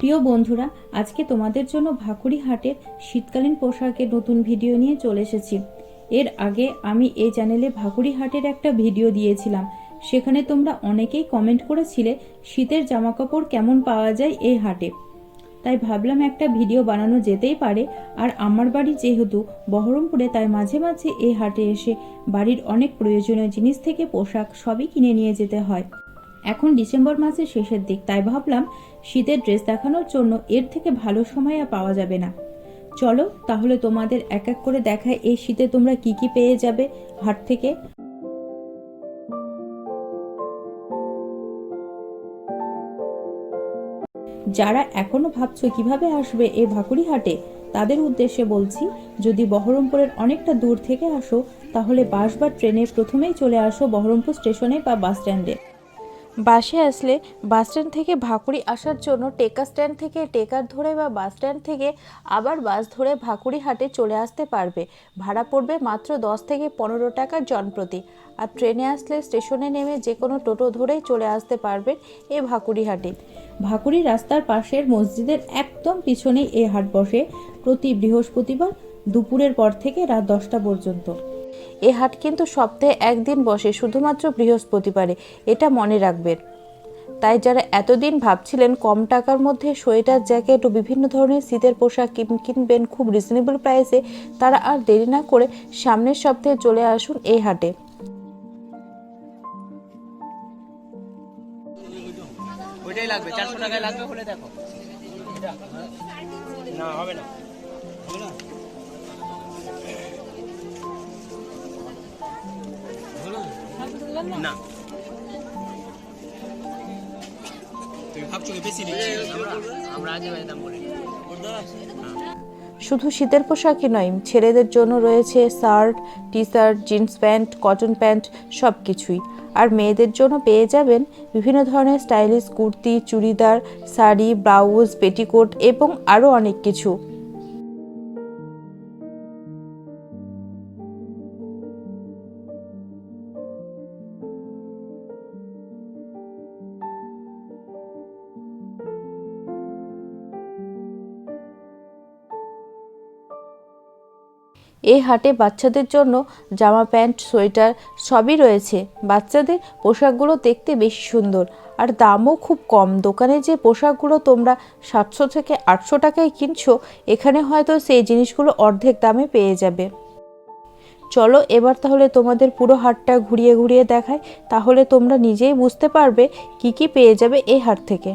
প্রিয় বন্ধুরা, আজকে তোমাদের জন্য ভাকুড়ি হাটের শীতকালীন পোশাকের নতুন ভিডিও নিয়ে চলে এসেছি। এর আগে আমি এই চ্যানেলে ভাকুড়ি হাটের একটা ভিডিও দিয়েছিলাম। সেখানে তোমরা অনেকেই কমেন্ট করেছিলে শীতের জামাকাপড় কেমন পাওয়া যায় এই হাটে। তাই ভাবলাম একটা ভিডিও বানানো যেতেই পারে। আর আমার বাড়ি যেহেতু বহরমপুরে, তাই মাঝে মাঝে এই হাটে এসে বাড়ির অনেক প্রয়োজনীয় জিনিস থেকে পোশাক সবই কিনে নিয়ে যেতে হয়। এখন ডিসেম্বর মাসের শেষের দিক, তাই ভাবলাম শীতের ড্রেস দেখানোর জন্য এর থেকে ভালো সময় আর পাওয়া যাবে না। চলো তাহলে তোমাদের এক এক করে দেখায় এই শীতে তোমরা কি কি পেয়ে যাবে হাট থেকে। যারা এখনো ভাবছো কিভাবে আসবে এই ভাকুড়ি হাটে, তাদের উদ্দেশ্যে বলছি, যদি বহরমপুরের অনেকটা দূর থেকে আসো তাহলে বাস বা ট্রেনে প্রথমেই চলে আসো বহরমপুর স্টেশনে বা বাস স্ট্যান্ডে। বাসে আসলে বাস স্ট্যান্ড থেকে ভাকুড়ি আসার জন্য টেকার স্ট্যান্ড থেকে টেকার ধরে বা বাস স্ট্যান্ড থেকে আবার বাস ধরে ভাকুড়ি হাটে চলে আসতে পারবে। ভাড়া পড়বে মাত্র 10 থেকে 15 টাকা জনপ্রতি। আর ট্রেনে আসলে স্টেশনে নেমে যে কোনো টোটো ধরেই চলে আসতে পারবেন এই ভাকুড়ি হাটে। ভাকুড়ি রাস্তার পাশের মসজিদের একদম পিছনেই এই হাট বসে প্রতি বৃহস্পতিবার দুপুরের পর থেকে রাত 10টা পর্যন্ত। এ হাট কিন্তু সপ্তাহে একদিন বসে, শুধুমাত্র বৃহস্পতিবারে, এটা মনে রাখবেন। তাই যারা এতদিন ভাবছিলেন কম টাকার মধ্যে সোয়েটার, জ্যাকেট ও বিভিন্ন ধরনের শীতের পোশাক কিনবেন খুব রিজনেবল প্রাইসে, তারা আর দেরি না করে সামনের সপ্তাহে চলে আসুন এই হাটে। ওইটাই লাগবে, 400 টাকায় লাগবে বলে দেখো। না হবে না, হবে না, না তুমি ভাবছো বেশি নিচ্ছি, আমরা আজে বাজে দাম বলি। শুধু শীতের পোশাকই নয়, ছেলেদের জন্য রয়েছে shirt, T shirt, jeans pant, cotton pant, সব কিছুই। আর মেয়েদের জন্য পেয়ে যাবেন বিভিন্ন ধরনের stylish kurti, churidar, sari, blouse, petticoat এবং আরও অনেক কিছু। এই হাটে বাচ্চাদের জন্য জামা প্যান্ট, সোয়েটার সবই রয়েছে। বাচ্চাদের পোশাকগুলো দেখতে বেশি সুন্দর আর দামও খুব কম। দোকানে যে পোশাকগুলো তোমরা 700 থেকে 800 টাকায় কিনছো, এখানে হয়তো সেই জিনিসগুলো অর্ধেক দামে পেয়ে যাবে। চলো এবার তাহলে তোমাদের পুরো হাটটা ঘুরিয়ে ঘুরিয়ে দেখায়, তাহলে তোমরা নিজেই বুঝতে পারবে কি কি পেয়ে যাবে এই হাট থেকে।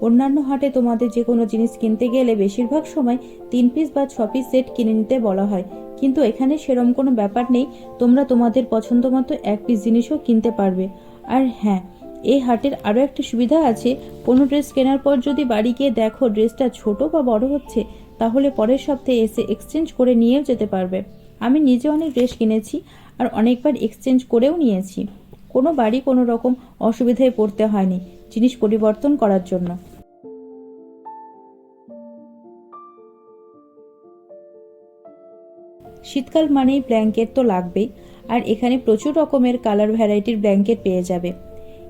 অন্যান্য হাটে তোমাদের যে কোনো জিনিস কিনতে গেলে বেশিরভাগ সময় 3 পিস বা 6 পিস সেট কিনে নিতে বলা হয়, কিন্তু এখানে সেরকম কোনো ব্যাপার নেই। তোমরা তোমাদের পছন্দ মতো 1 পিস জিনিসও কিনতে পারবে। আর হ্যাঁ, এই হাটের আরও একটা সুবিধা আছে, কোনো ড্রেস কেনার পর যদি বাড়ি গিয়ে দেখো ড্রেসটা ছোট বা বড় হচ্ছে, তাহলে পরের সপ্তাহে এসে এক্সচেঞ্জ করে নিয়েও যেতে পারবে। আমি নিজে অনেক ড্রেস কিনেছি আর অনেকবার এক্সচেঞ্জ করেও নিয়েছি। কোনো বাড়ি কোনো রকম অসুবিধায় পড়তে হয়নি জিনিস পরিবর্তন করার জন্য। শীতকাল মানেই ব্ল্যাঙ্কেট তো লাগবেই, আর এখানে প্রচুর রকমের কালার ভ্যারাইটির ব্ল্যাঙ্কেট পেয়ে যাবে।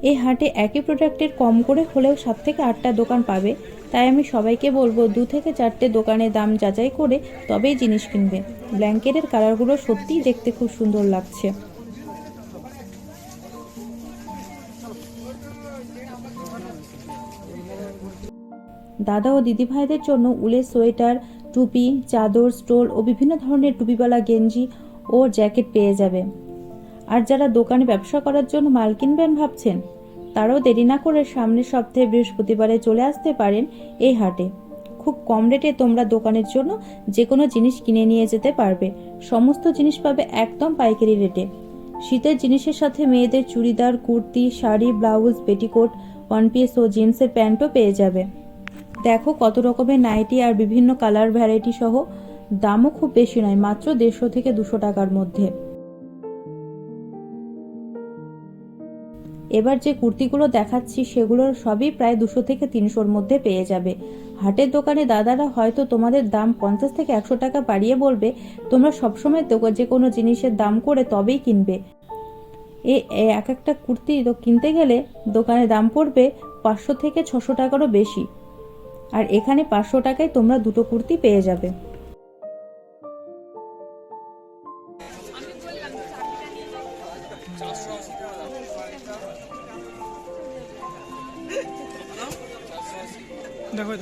এই হাটে একই প্রোডাক্টের কম করে হলেও 7 থেকে 8টা দোকান পাবে। তাই আমি সবাইকে বলবো 2 থেকে 4টে দোকানে দাম যাচাই করে তবেই জিনিস কিনবে। ব্ল্যাঙ্কেটের কালারগুলো সত্যিই দেখতে খুব সুন্দর লাগছে। দাদা ও দিদি ভাইদের জন্য উলের সোয়েটার, টুপি, চাদর, স্টোল ও বিভিন্ন ধরনের টুপিওয়ালা গেঞ্জি ও জ্যাকেট পেয়ে যাবে। আর যারা দোকানে ব্যবসা করার জন্য মাল কিনবেন ভাবছেন, তারাও দেরি না করে সামনের সপ্তাহে বৃহস্পতিবারে চলে আসতে পারেন এই হাটে। খুব কম রেটে তোমরা দোকানের জন্য যে কোনো জিনিস কিনে নিয়ে যেতে পারবে। সমস্ত জিনিস পাবে একদম পাইকারি রেটে। শীতের জিনিসের সাথে মেয়েদের churidar, kurti, sari, blouse, petticoat, one piece ও জিন্সের প্যান্টও পেয়ে যাবে। দেখো কত রকমের নাইটি আর বিভিন্ন কালার ভ্যারাইটি সহ। দামও খুব বেশি নয়, মাত্র 150 থেকে 200 টাকার মধ্যে। এবার যে কুর্তিগুলো দেখাচ্ছি সেগুলোর সবই প্রায় 200 থেকে 300-র মধ্যে পেয়ে যাবে। হাটের দোকানে দাদারা হয়তো তোমাদের দাম 50 থেকে 100 টাকা বাড়িয়ে বলবে, তোমরা সবসময় যে কোনো জিনিসের দাম করে তবেই কিনবে। এক একটা কুর্তি তো কিনতে গেলে দোকানে দাম পড়বে 500 থেকে 600 টাকারও বেশি, আর এখানে 500 টাকায় তোমরা দুটো কুর্তি পেয়ে যাবে। দেখো